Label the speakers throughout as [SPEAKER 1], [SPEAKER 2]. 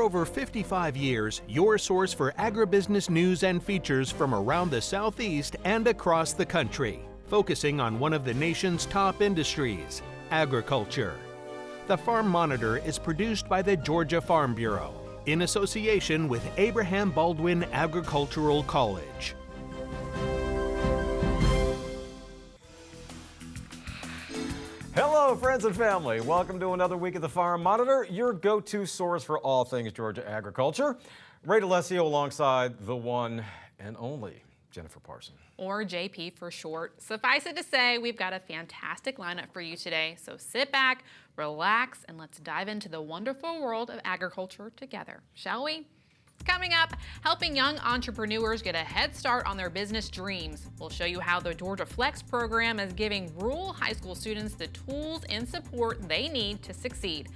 [SPEAKER 1] over 55 years, your source for agribusiness news and features from around the Southeast and across the country, focusing on one of the nation's top industries, agriculture. The Farm Monitor is produced by the Georgia Farm Bureau in association with Abraham Baldwin Agricultural College.
[SPEAKER 2] Hello, friends and family. Welcome to another week of the Farm Monitor, your go-to source for all things Georgia agriculture. Ray DeLessio alongside the one and only Jennifer Parson.
[SPEAKER 3] Or JP for short. Suffice it to say, we've got a fantastic lineup for you today. So sit back, relax, and let's dive into the wonderful world of agriculture together, shall we? Coming up, helping young entrepreneurs get a head start on their business dreams. We'll show you how the Georgia Flex program is giving rural high school students the tools and support they need to succeed.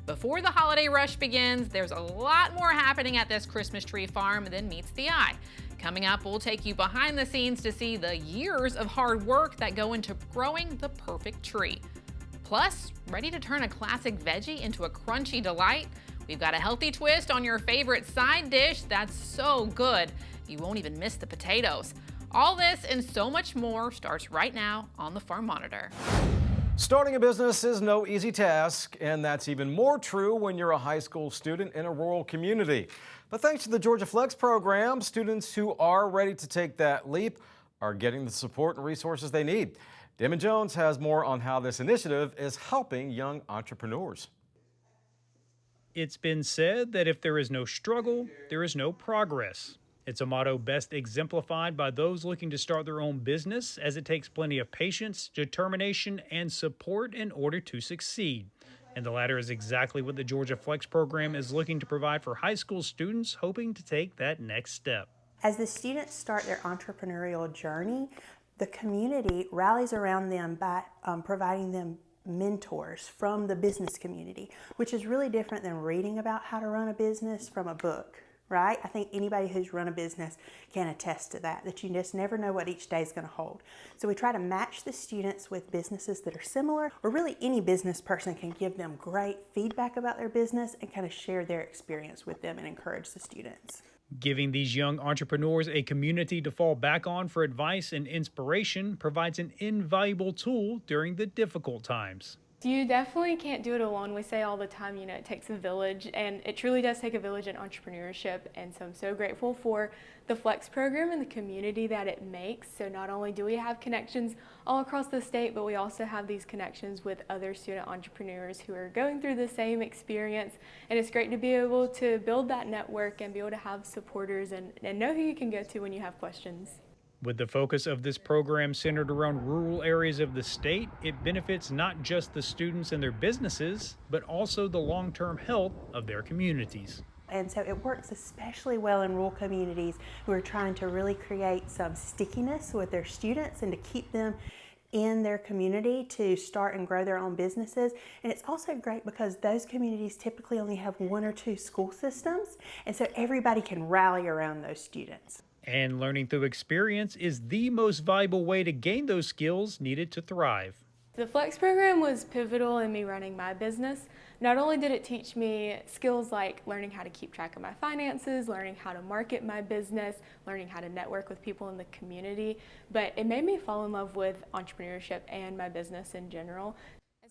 [SPEAKER 3] Before the holiday rush begins, there's a lot more happening at this Christmas tree farm than meets the eye. Coming up, we'll take you behind the scenes to see the years of hard work that go into growing the perfect tree. Plus, ready to turn a classic veggie into a crunchy delight? We've got a healthy twist on your favorite side dish that's so good, you won't even miss the potatoes. All this and so much more starts right now on the Farm Monitor.
[SPEAKER 2] Starting a business is no easy task, and that's even more true when you're a high school student in a rural community. But thanks to the Georgia Flex program, students who are ready to take that leap are getting the support and resources they need. Damon Jones has more on how this initiative is helping young entrepreneurs.
[SPEAKER 4] It's been said that if there is no struggle, there is no progress. It's a motto best exemplified by those looking to start their own business, as it takes plenty of patience, determination, and support in order to succeed. And the latter is exactly what the Georgia Flex program is looking to provide for high school students hoping to take that next step.
[SPEAKER 5] As the students start their entrepreneurial journey, the community rallies around them by providing them mentors from the business community, which is really different than reading about how to run a business from a book, right? I think anybody who's run a business can attest to that you just never know what each day is going to hold. So we try to match the students with businesses that are similar, or really any business person can give them great feedback about their business and kind of share their experience with them and encourage the students.
[SPEAKER 4] Giving these young entrepreneurs a community to fall back on for advice and inspiration provides an invaluable tool during the difficult times.
[SPEAKER 6] You definitely can't do it alone. We say all the time, it takes a village, and it truly does take a village in entrepreneurship. And so I'm so grateful for the Flex program and the community that it makes. So not only do we have connections all across the state, but we also have these connections with other student entrepreneurs who are going through the same experience. And it's great to be able to build that network and be able to have supporters and know who you can go to when you have questions.
[SPEAKER 4] With the focus of this program centered around rural areas of the state, it benefits not just the students and their businesses, but also the long-term health of their communities.
[SPEAKER 5] And so it works especially well in rural communities who are trying to really create some stickiness with their students and to keep them in their community to start and grow their own businesses. And it's also great because those communities typically only have one or two school systems, and so everybody can rally around those students.
[SPEAKER 4] And learning through experience is the most valuable way to gain those skills needed to thrive.
[SPEAKER 6] The Flex program was pivotal in me running my business. Not only did it teach me skills like learning how to keep track of my finances, learning how to market my business, learning how to network with people in the community, but it made me fall in love with entrepreneurship and my business in general.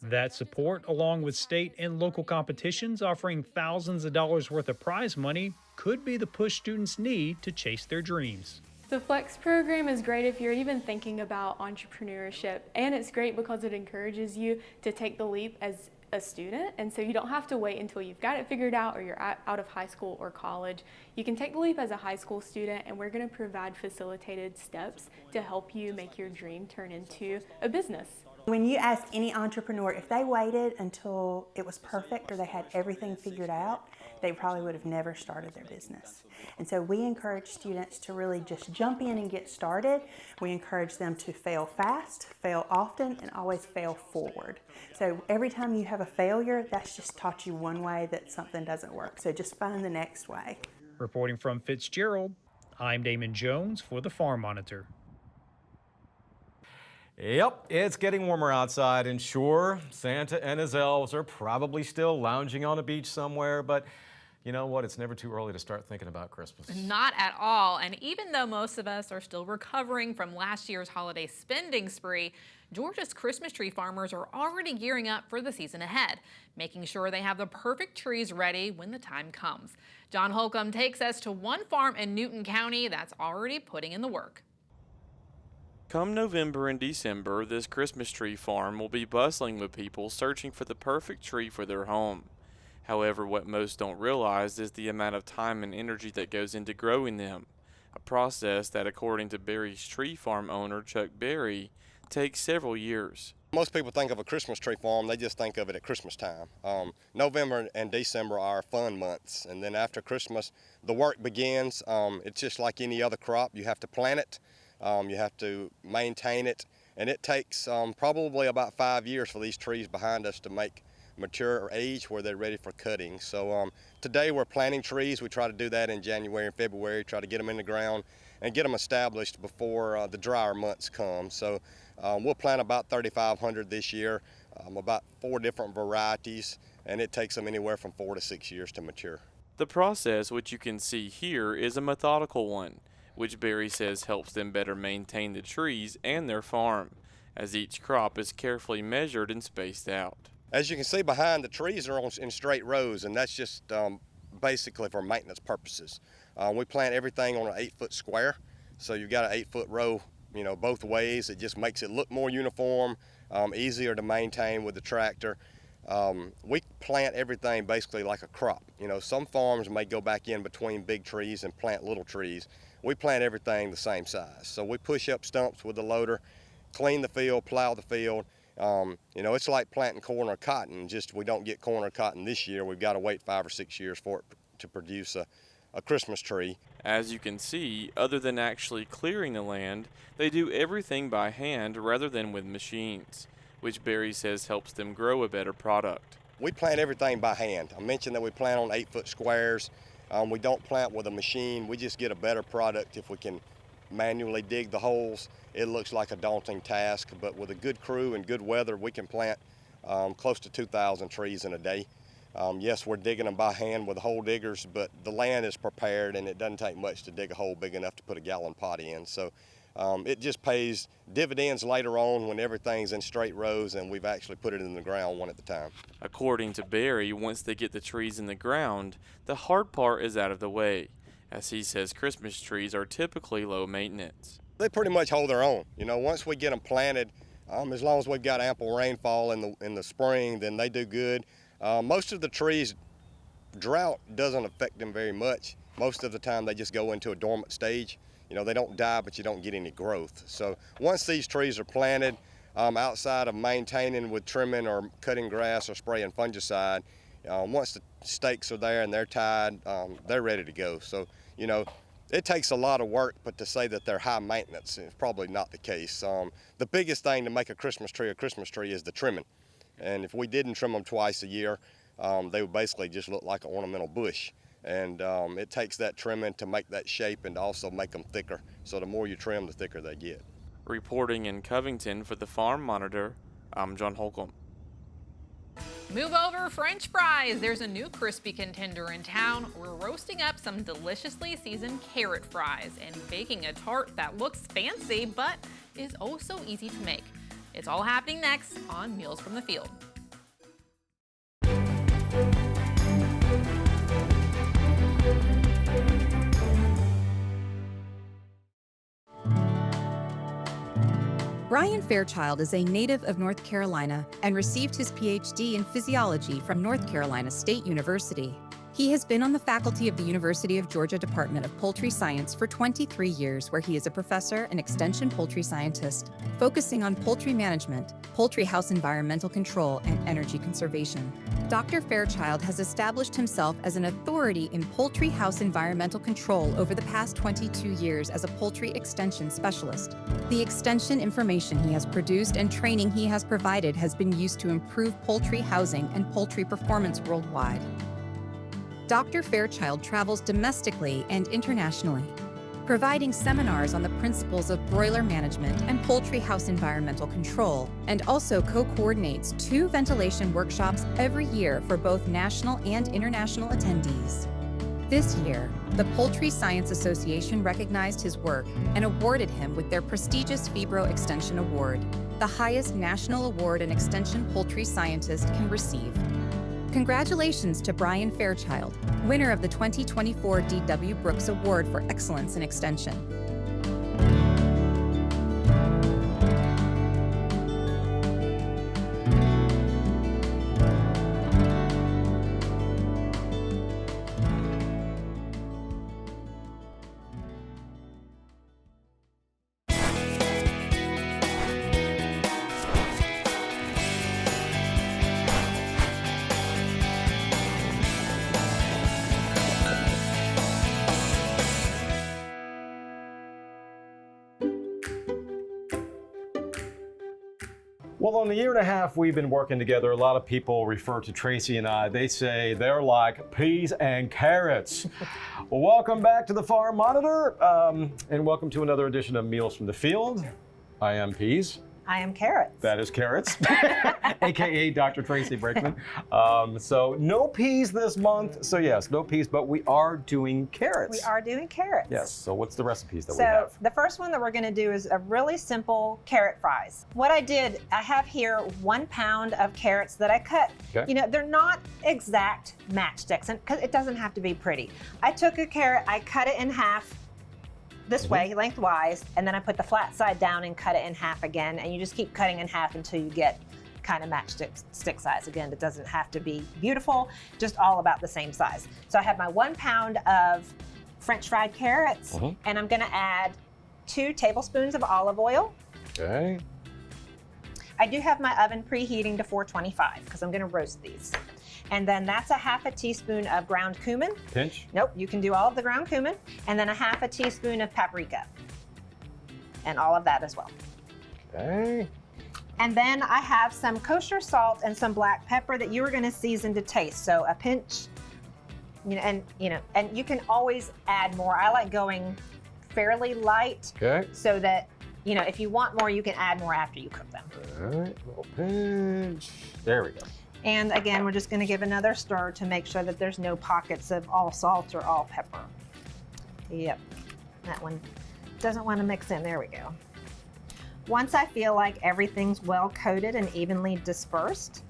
[SPEAKER 4] That support, along with state and local competitions offering thousands of dollars worth of prize money, could be the push students need to chase their dreams.
[SPEAKER 6] The Flex program is great if you're even thinking about entrepreneurship, and it's great because it encourages you to take the leap as a student, and so you don't have to wait until you've got it figured out or you're out of high school or college. You can take the leap as a high school student, and we're going to provide facilitated steps to help you make your dream turn into a business.
[SPEAKER 5] When you ask any entrepreneur if they waited until it was perfect or they had everything figured out, they probably would have never started their business. And so we encourage students to really just jump in and get started. We encourage them to fail fast, fail often, and always fail forward. So every time you have a failure, that's just taught you one way that something doesn't work. So just find the next way.
[SPEAKER 4] Reporting from Fitzgerald, I'm Damon Jones for the Farm Monitor.
[SPEAKER 2] Yep, it's getting warmer outside, and sure, Santa and his elves are probably still lounging on a beach somewhere, but You know what? It's never too early to start thinking about Christmas.
[SPEAKER 3] Not at all. And even though most of us are still recovering from last year's holiday spending spree, Georgia's Christmas tree farmers are already gearing up for the season ahead, making sure they have the perfect trees ready when the time comes. John Holcomb takes us to one farm in Newton County that's already putting in the work.
[SPEAKER 7] Come November and December, this Christmas tree farm will be bustling with people searching for the perfect tree for their home. However, what most don't realize is the amount of time and energy that goes into growing them, a process that, according to Berry's tree farm owner, Chuck Berry, takes several years.
[SPEAKER 8] Most people think of a Christmas tree farm, they just think of it at Christmas time. November and December are fun months, and then after Christmas, the work begins. It's just like any other crop. You have to plant it, you have to maintain it, and it takes probably about 5 years for these trees behind us to make mature age where they're ready for cutting. So today we're planting trees. We try to do that in January and February, try to get them in the ground and get them established before the drier months come. So we'll plant about 3,500 this year, about 4 different varieties, and it takes them anywhere from 4 to 6 years to mature.
[SPEAKER 7] The process, which you can see here, is a methodical one, which Berry says helps them better maintain the trees and their farm, as each crop is carefully measured and spaced out.
[SPEAKER 8] As you can see behind, the trees are in straight rows, and that's just basically for maintenance purposes. We plant everything on an 8-foot square, so you've got an 8-foot row, you know, both ways. It just makes it look more uniform, easier to maintain with the tractor. We plant everything basically like a crop. You know, some farms may go back in between big trees and plant little trees. We plant everything the same size. So we push up stumps with the loader, clean the field, plow the field. You know, it's like planting corn or cotton, just we don't get corn or cotton this year. We've got to wait 5 or 6 years for it to produce a Christmas tree.
[SPEAKER 7] As you can see, other than actually clearing the land, they do everything by hand rather than with machines, which Berry says helps them grow a better product.
[SPEAKER 8] We plant everything by hand. I mentioned that we plant on 8-foot squares. We don't plant with a machine. We just get a better product if we can manually dig the holes. It looks like a daunting task, but with a good crew and good weather, we can plant close to 2,000 trees in a day. Yes, we're digging them by hand with hole diggers, but the land is prepared and it doesn't take much to dig a hole big enough to put a gallon pot in. So it just pays dividends later on when everything's in straight rows and we've actually put it in the ground one at a time.
[SPEAKER 7] According to Berry, once they get the trees in the ground, the hard part is out of the way, as he says Christmas trees are typically low maintenance.
[SPEAKER 8] They pretty much hold their own. You know, once we get them planted, as long as we've got ample rainfall in the spring, then they do good. Most of the trees, drought doesn't affect them very much. Most of the time they just go into a dormant stage. You know, they don't die, but you don't get any growth. So once these trees are planted, outside of maintaining with trimming or cutting grass or spraying fungicide, once the stakes are there and they're tied, they're ready to go. So, you know, it takes a lot of work, but to say that they're high maintenance is probably not the case. The biggest thing to make a Christmas tree is the trimming. And if we didn't trim them twice a year, they would basically just look like an ornamental bush. And it takes that trimming to make that shape and to also make them thicker. So the more you trim, the thicker they get.
[SPEAKER 7] Reporting in Covington for the Farm Monitor, I'm John Holcomb.
[SPEAKER 3] Move over French fries. There's a new crispy contender in town. We're roasting up some deliciously seasoned carrot fries and baking a tart that looks fancy but is oh so easy to make. It's all happening next on Meals from the Field.
[SPEAKER 9] Brian Fairchild is a native of North Carolina and received his PhD in physiology from North Carolina State University. He has been on the faculty of the University of Georgia Department of Poultry Science for 23 years, where he is a professor and extension poultry scientist, focusing on poultry management, poultry house environmental control, and energy conservation. Dr. Fairchild has established himself as an authority in poultry house environmental control over the past 22 years as a poultry extension specialist. The extension information he has produced and training he has provided has been used to improve poultry housing and poultry performance worldwide. Dr. Fairchild travels domestically and internationally, providing seminars on the principles of broiler management and poultry house environmental control, and also co-coordinates 2 ventilation workshops every year for both national and international attendees. This year, the Poultry Science Association recognized his work and awarded him with their prestigious Fibro Extension Award, the highest national award an extension poultry scientist can receive. Congratulations to Brian Fairchild, winner of the 2024 D.W. Brooks Award for Excellence in Extension.
[SPEAKER 2] Well, in the year and a half we've been working together, a lot of people refer to Tracy and I. They say they're like peas and carrots. Well, welcome back to the Farm Monitor, and welcome to another edition of Meals from the Field. I am Peas.
[SPEAKER 10] I am Carrots.
[SPEAKER 2] That is Carrots, AKA Dr. Tracy Brickman. So no peas this month. So yes, no peas, but we are doing carrots.
[SPEAKER 10] We are doing carrots.
[SPEAKER 2] Yes, so what's the recipes that we have?
[SPEAKER 10] So the first one that we're gonna do is a really simple carrot fries. What I did, I have here 1 pound of carrots that I cut.
[SPEAKER 2] Okay.
[SPEAKER 10] You know, they're not exact matchsticks, and because it doesn't have to be pretty. I took a carrot, I cut it in half, this way, lengthwise, and then I put the flat side down and cut it in half again, and you just keep cutting in half until you get kind of matchstick stick size. Again, it doesn't have to be beautiful, just all about the same size. So I have my 1 pound of French fried carrots, and I'm gonna add 2 tablespoons of olive oil.
[SPEAKER 2] Okay.
[SPEAKER 10] I do have my oven preheating to 425 because I'm gonna roast these. And then that's a half a teaspoon of ground cumin.
[SPEAKER 2] Pinch?
[SPEAKER 10] Nope, you can do all of the ground cumin. And then a half a teaspoon of paprika. And all of that as well.
[SPEAKER 2] Okay.
[SPEAKER 10] And then I have some kosher salt and some black pepper that you are gonna season to taste. So a pinch, and you can always add more. I like going fairly light.
[SPEAKER 2] Okay.
[SPEAKER 10] So that, if you want more, you can add more after you cook them.
[SPEAKER 2] All right, little pinch. There we go.
[SPEAKER 10] And again, we're just gonna give another stir to make sure that there's no pockets of all salt or all pepper. Yep, that one doesn't wanna mix in, there we go. Once I feel like everything's well coated and evenly dispersed,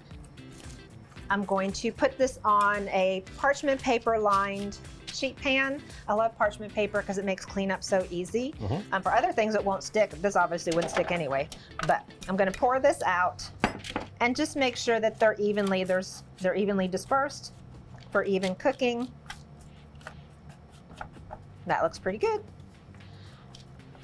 [SPEAKER 10] I'm going to put this on a parchment paper lined sheet pan. I love parchment paper because it makes cleanup so easy. For other things it won't stick. This obviously wouldn't stick anyway, but I'm gonna pour this out and just make sure that they're evenly dispersed for even cooking. That looks pretty good.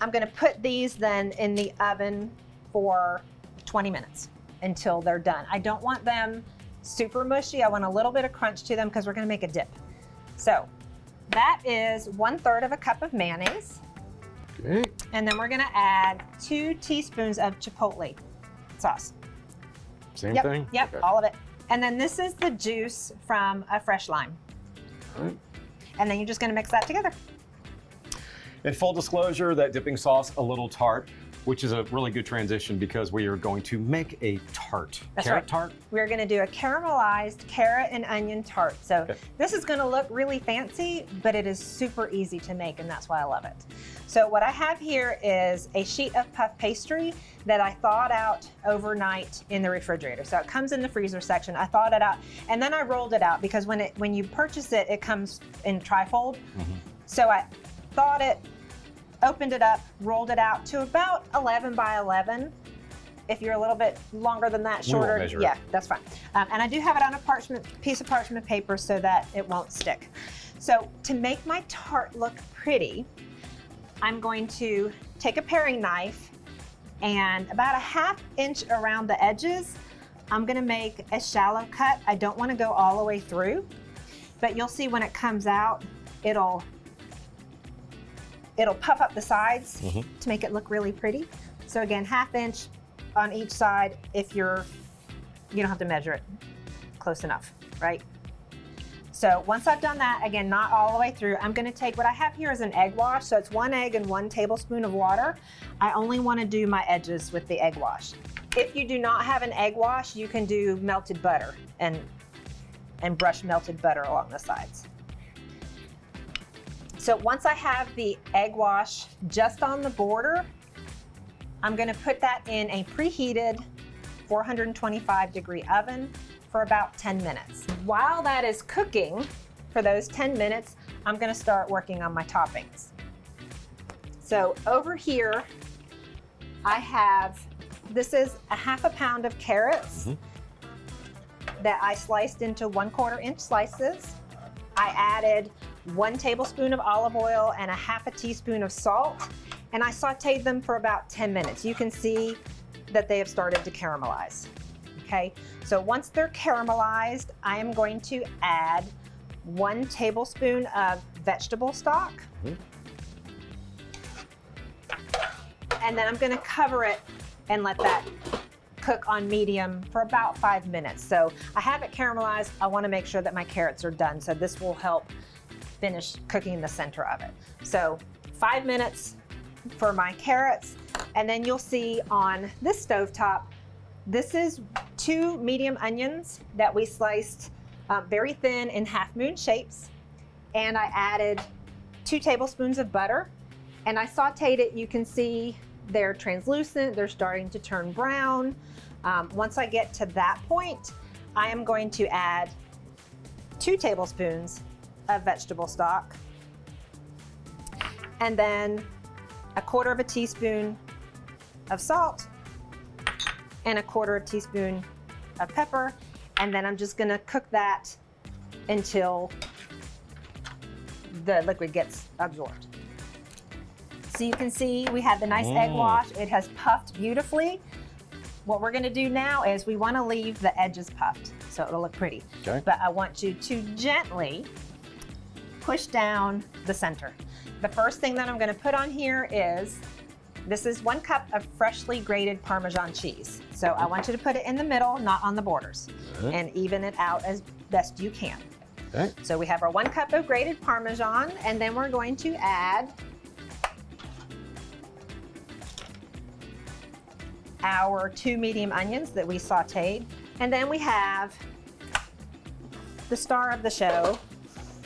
[SPEAKER 10] I'm gonna put these then in the oven for 20 minutes until they're done. I don't want them super mushy. I want a little bit of crunch to them because we're gonna make a dip. So that is 1/3 of a cup of mayonnaise.
[SPEAKER 2] Okay.
[SPEAKER 10] And then we're gonna add 2 teaspoons of chipotle sauce.
[SPEAKER 2] Same thing?
[SPEAKER 10] Yep,
[SPEAKER 2] Okay.
[SPEAKER 10] all of it. And then this is the juice from a fresh lime.
[SPEAKER 2] All right.
[SPEAKER 10] And then you're just gonna mix that together.
[SPEAKER 2] In full disclosure, that dipping sauce a little tart, which is a really good transition because we are going to make a tart.
[SPEAKER 10] That's
[SPEAKER 2] Carrot
[SPEAKER 10] right.
[SPEAKER 2] tart?
[SPEAKER 10] We're gonna do a caramelized carrot and onion tart. So this is gonna look really fancy, but it is super easy to make, and that's why I love it. So what I have here is a sheet of puff pastry that I thawed out overnight in the refrigerator. So it comes in the freezer section. I thawed it out, and then I rolled it out because when you purchase it, it comes in trifold. So I thawed it, opened it up, rolled it out to about 11 by 11. If you're a little bit longer than that, shorter, yeah, that's fine. And I do have it on a piece of parchment paper so that it won't stick. So to make my tart look pretty, I'm going to take a paring knife and about a 1/2 inch around the edges, I'm gonna make a shallow cut. I don't wanna go all the way through, but you'll see when it comes out, it'll puff up the sides to make it look really pretty. So again, 1/2 inch on each side. If you don't have to measure it, close enough, right? So once I've done that, again, not all the way through, I'm gonna take what I have here is an egg wash. So it's 1 egg and 1 tablespoon of water. I only wanna do my edges with the egg wash. If you do not have an egg wash, you can do melted butter and brush melted butter along the sides. So once I have the egg wash just on the border, I'm gonna put that in a preheated 425-degree oven for about 10 minutes. While that is cooking for those 10 minutes, I'm gonna start working on my toppings. So over here, I have, this is a half a pound of carrots that I sliced into 1/4 inch slices. I added 1 tablespoon of olive oil and a half a teaspoon of salt, and I sauteed them for about 10 minutes. You can see that they have started to caramelize. Okay, so once they're caramelized, I am going to add 1 tablespoon of vegetable stock. And then I'm gonna cover it and let that cook on medium for about 5 minutes. So I have it caramelized. I wanna make sure that my carrots are done. So this will help finish cooking the center of it. So 5 minutes for my carrots. And then you'll see on this stovetop, this is 2 medium onions that we sliced very thin in half-moon shapes. And I added 2 tablespoons of butter. And I sauteed it. You can see they're translucent. They're starting to turn brown. Once I get to that point, I am going to add 2 tablespoons of vegetable stock. And then 1/4 teaspoon of salt and 1/4 teaspoon of pepper. And then I'm just gonna cook that until the liquid gets absorbed. So you can see we have the nice egg wash. It has puffed beautifully. What we're gonna do now is we wanna leave the edges puffed so it'll look pretty.
[SPEAKER 2] Okay.
[SPEAKER 10] But I want you to gently push down the center. The first thing that I'm gonna put on here is, this is 1 cup of freshly grated Parmesan cheese. So I want you to put it in the middle, not on the borders, and even it out as best you can.
[SPEAKER 2] Okay.
[SPEAKER 10] So we have our 1 cup of grated Parmesan, and then we're going to add our 2 medium onions that we sauteed. And then we have the star of the show,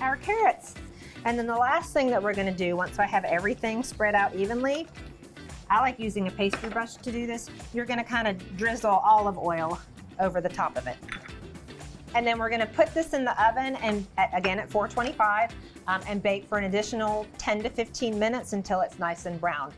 [SPEAKER 10] our carrots. And then the last thing that we're gonna do once I have everything spread out evenly, I like using a pastry brush to do this. You're gonna kind of drizzle olive oil over the top of it. And then we're gonna put this in the oven and again at 425 and bake for an additional 10 to 15 minutes until it's nice and brown.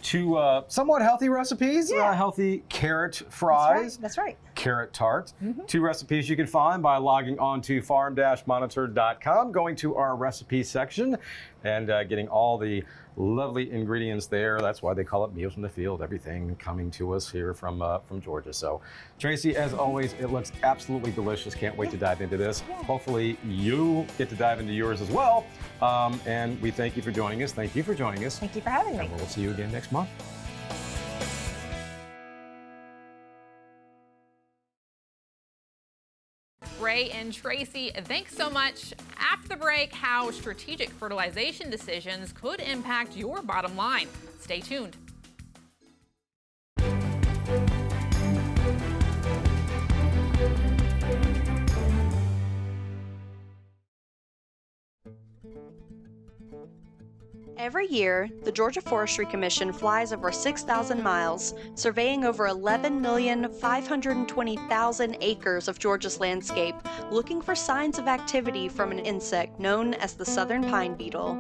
[SPEAKER 2] 2 somewhat healthy recipes,
[SPEAKER 10] Yeah.
[SPEAKER 2] Healthy carrot fries.
[SPEAKER 10] That's right.
[SPEAKER 2] Carrot tart. 2 recipes you can find by logging on to farm-monitor.com, going to our recipe section, and getting all the lovely ingredients there. That's why they call it Meals from the Field, everything coming to us here from Georgia. So, Tracy, as always, it looks absolutely delicious. Can't wait to dive into this. Hopefully you get to dive into yours as well. And we thank you for joining us. Thank you for joining us.
[SPEAKER 10] Thank you for having me.
[SPEAKER 2] And we'll see you again next month.
[SPEAKER 3] Ray and Tracy, thanks so much. After the break, how strategic fertilization decisions could impact your bottom line. Stay tuned.
[SPEAKER 11] Every year, the Georgia Forestry Commission flies over 6,000 miles, surveying over 11,520,000 acres of Georgia's landscape, looking for signs of activity from an insect known as the southern pine beetle.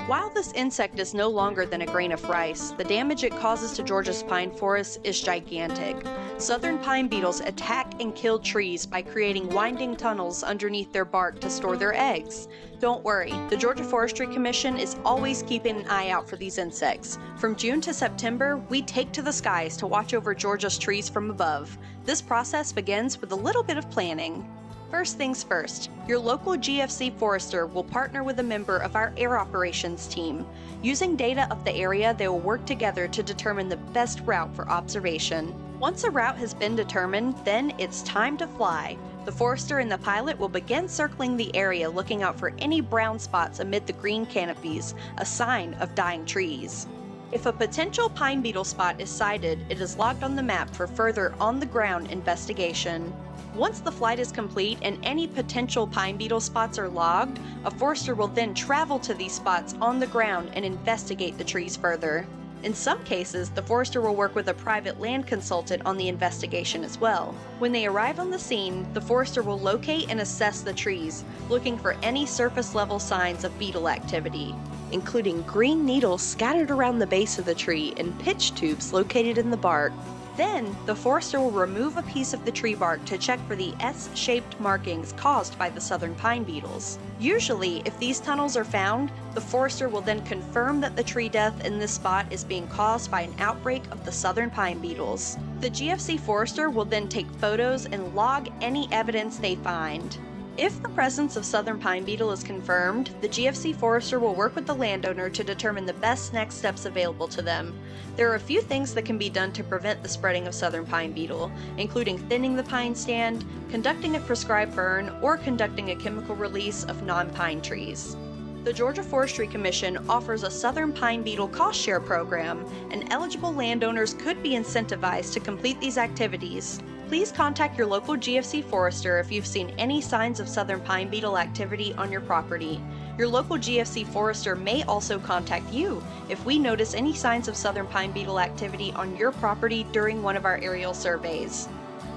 [SPEAKER 11] While this insect is no longer than a grain of rice, the damage it causes to Georgia's pine forests is gigantic. Southern pine beetles attack and kill trees by creating winding tunnels underneath their bark to store their eggs. Don't worry, the Georgia Forestry Commission is always keeping an eye out for these insects. From June to September, we take to the skies to watch over Georgia's trees from above. This process begins with a little bit of planning. First things first, your local GFC forester will partner with a member of our air operations team. Using data of the area, they will work together to determine the best route for observation. Once a route has been determined, then it's time to fly. The forester and the pilot will begin circling the area, looking out for any brown spots amid the green canopies, a sign of dying trees. If a potential pine beetle spot is sighted, it is logged on the map for further on-the-ground investigation. Once the flight is complete and any potential pine beetle spots are logged, a forester will then travel to these spots on the ground and investigate the trees further. In some cases, the forester will work with a private land consultant on the investigation as well. When they arrive on the scene, the forester will locate and assess the trees, looking for any surface level signs of beetle activity, including green needles scattered around the base of the tree and pitch tubes located in the bark. Then, the forester will remove a piece of the tree bark to check for the S-shaped markings caused by the southern pine beetles. Usually, if these tunnels are found, the forester will then confirm that the tree death in this spot is being caused by an outbreak of the southern pine beetles. The GFC forester will then take photos and log any evidence they find. If the presence of southern pine beetle is confirmed, the GFC forester will work with the landowner to determine the best next steps available to them. There are a few things that can be done to prevent the spreading of southern pine beetle, including thinning the pine stand, conducting a prescribed burn, or conducting a chemical release of non-pine trees. The Georgia Forestry Commission offers a southern pine beetle cost share program, and eligible landowners could be incentivized to complete these activities. Please contact your local GFC forester if you've seen any signs of southern pine beetle activity on your property. Your local GFC forester may also contact you if we notice any signs of southern pine beetle activity on your property during one of our aerial surveys.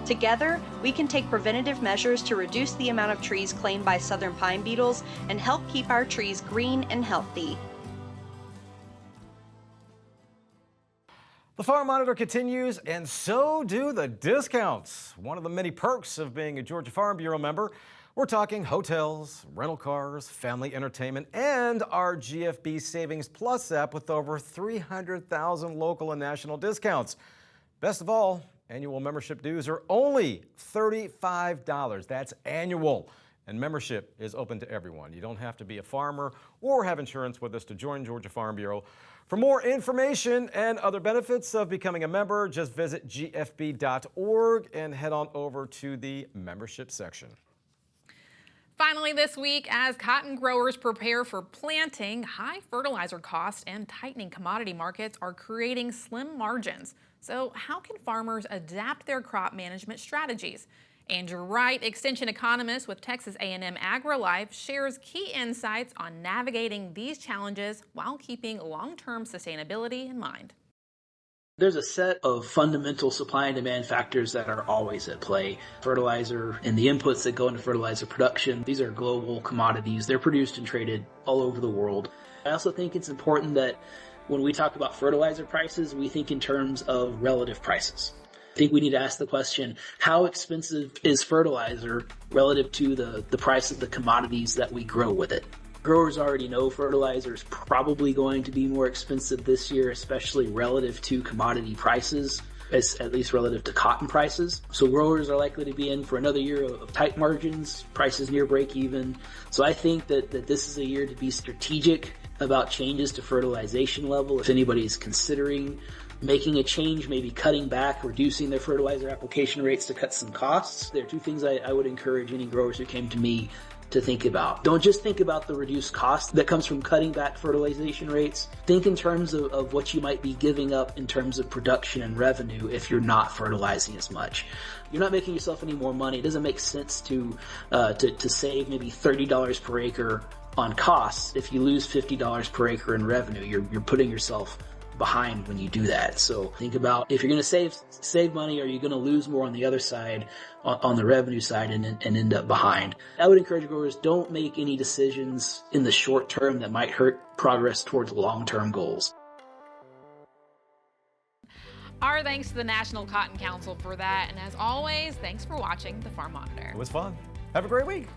[SPEAKER 11] Together, we can take preventative measures to reduce the amount of trees claimed by southern pine beetles and help keep our trees green and healthy.
[SPEAKER 2] The Farm Monitor continues, and so do the discounts. One of the many perks of being a Georgia Farm Bureau member. We're talking hotels, rental cars, family entertainment, and our GFB Savings Plus app with over 300,000 local and national discounts. Best of all, annual membership dues are only $35. That's annual. And membership is open to everyone. You don't have to be a farmer or have insurance with us to join Georgia Farm Bureau. For more information and other benefits of becoming a member, just visit gfb.org and head on over to the membership section.
[SPEAKER 3] Finally this week, as cotton growers prepare for planting, high fertilizer costs and tightening commodity markets are creating slim margins. So how can farmers adapt their crop management strategies? Andrew Wright, extension economist with Texas A&M AgriLife, shares key insights on navigating these challenges while keeping long-term sustainability in mind.
[SPEAKER 12] There's a set of fundamental supply and demand factors that are always at play. Fertilizer and the inputs that go into fertilizer production, these are global commodities. They're produced and traded all over the world. I also think it's important that when we talk about fertilizer prices, we think in terms of relative prices. I think we need to ask the question, how expensive is fertilizer relative to the price of the commodities that we grow with it? Growers already know fertilizer is probably going to be more expensive this year, especially relative to commodity prices, at least relative to cotton prices. So growers are likely to be in for another year of tight margins, prices near break even. So I think that this is a year to be strategic about changes to fertilization level. If anybody's considering making a change, maybe cutting back, reducing their fertilizer application rates to cut some costs, there are two things I would encourage any growers who came to me to think about. Don't just think about the reduced cost that comes from cutting back fertilization rates. Think in terms of what you might be giving up in terms of production and revenue if you're not fertilizing as much. You're not making yourself any more money. It doesn't make sense to save maybe $30 per acre on costs if you lose $50 per acre in revenue. You're putting yourself behind when you do that. So think about, if you're going to save money, are you going to lose more on the other side, on the revenue side, and end up behind? I would encourage growers, don't make any decisions in the short term that might hurt progress towards long-term goals.
[SPEAKER 3] Our thanks to the National Cotton Council for that. And as always, thanks for watching the Farm Monitor.
[SPEAKER 2] It was fun. Have a great week.